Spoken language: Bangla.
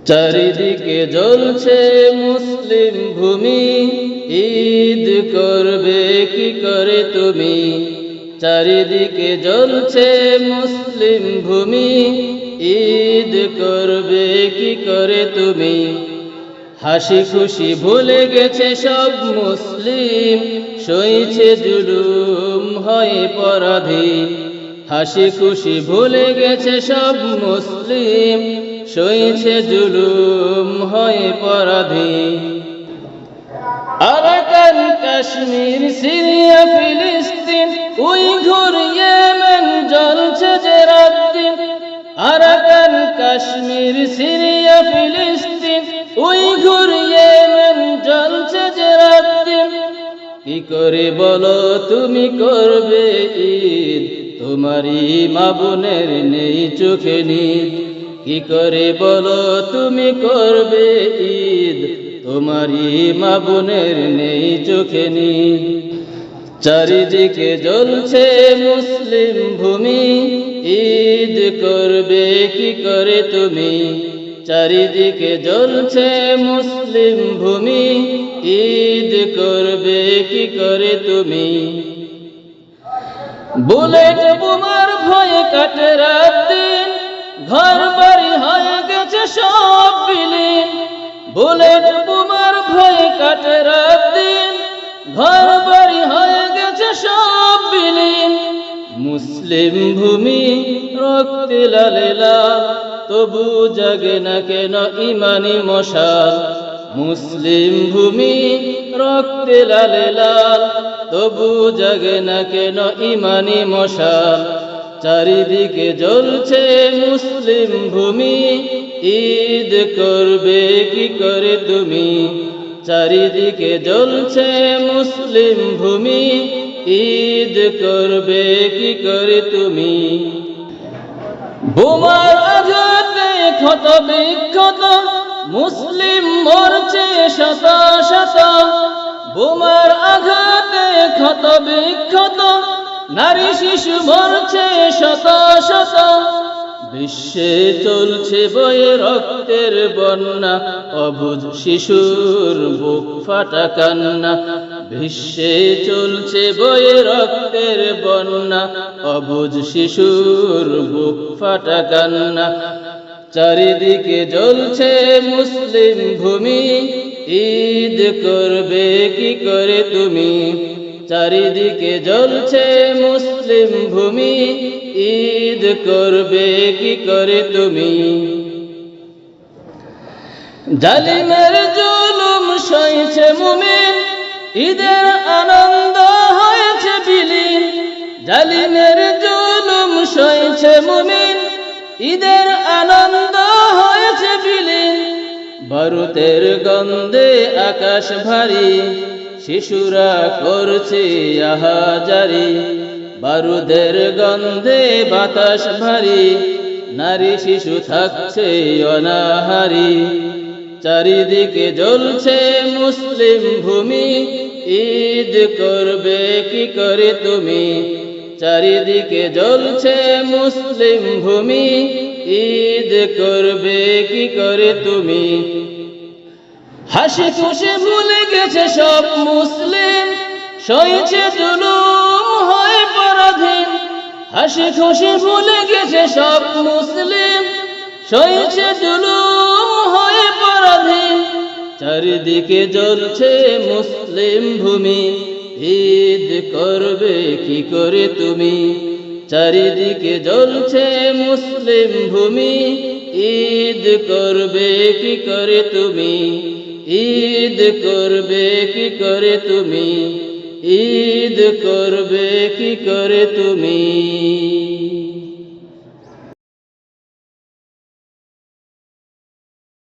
চারিদিকে জ্বলছে মুসলিম ভূমি, ঈদ করবে কি করে তুমি? চারিদিকে জ্বলছে মুসলিম ভূমি, ঈদ করবে কি করে তুমি? হাসি খুশি ভুলে গেছে সব মুসলিম, সইছে জুলুম হয় পরাধীন। হাসি খুশি ভুলে গেছে সব মুসলিম, সইছে জুলুম হয় পরাধীন। আরাকান, কাশ্মীর, সিরিয়া, ফিলিস্তিন, উইঘুর, ইয়েমেন জ্বলছে যে রাতদিন। আরাকান, কাশ্মীর, সিরিয়া, ফিলিস্তিন, উইঘুর, ইয়েমেন জ্বলছে যে রাতদিন। কি করে বলো তুমি করবে ঈদ? তোমারই মা বোনের নেই চোখে নিদ। কি করে বলো তুমি করবে ঈদ? তোমারই মা বোনের নেই চোখে নিদ। চারিদিকে জ্বলছে মুসলিম ভূমি, ঈদ করবে কি করে তুমি? চারিদিকে জ্বলছে মুসলিম ভূমি, ঈদ করবে কি করে তুমি? বুলেট বোমার ভয়ে কাটে রাত দিন, ঘর বাড়ি হয়ে গেছে সব বিলীন। বুলেট বোমার ভয়ে কাটে রাত দিন, ঘর বাড়ি হয়ে গেছে সব বিলীন। মুসলিম ভূমি রক্তে লালে লাল, তবু জাগে না কেন ইমানি মশাল। মুসলিম ভূমি রক্তে লালে লাল, তবু জাগে না কেন ইমানি মশাল। চারিদিকে জ্বলছে মুসলিম ভূমি, ঈদ করবে কি করে তুমি? চারিদিকে জ্বলছে মুসলিম ভূমি, ঈদ করবে কি করে তুমি? বোমার আঘাতে ক্ষত বিক্ষত মুসলিম মরছে শত শত। বোমার আঘাতে ক্ষত বিক্ষত নারী শিশু মরছে শত শত। বিশ্বে চলছে বয়ে রক্তের বন্যা, অবুঝ শিশুর বুক ফাটা কান্না। বিশ্বে চলছে বয়ে রক্তের বন্যা, অবুঝ শিশুর বুক ফাটা কান্না। চারিদিকে জ্বলছে মুসলিম ভূমি, ঈদ করবে কি করে তুমি? চারিদিকে জ্বলছে মুসলিম ভূমি, ঈদ করবে কি করে তুমি? জালিমের জুলুম সইছে মুমিন, ঈদের আনন্দ হয়েছে বিলীন। জালিমের জুলুম সইছে মুমিন, ঈদের আনন্দ হয়েছে বিলীন। বারুদের গন্ধে আকাশ ভারী, শিশুরা করছে আহাজারি। বারুদের গন্ধে বাতাস ভারী, নারী শিশু থাকছে অনাহারি। চারিদিকে জ্বলছে মুসলিম ভূমি, ঈদ করবে কি করে তুমি? চারিদিকে জ্বলছে মুসলিম ভূমি, ঈদ করবে কি করে তুমি? হাসি খুশি ভুলে গেছে সব মুসলিম, সইছে জুলুম হয় পরাধীন। হাসি খুশি ভুলে গেছে সব মুসলিম, সইছে জুলুম হয় পরাধীন। চারিদিকে জ্বলছে মুসলিম ভূমি, ঈদ করবে কি করে তুমি? চারিদিকে জ্বলছে মুসলিম ভূমি, ঈদ করবে কি করে তুমি? ঈদ করবে কি করে তুমি? ঈদ করবে কি করে তুমি?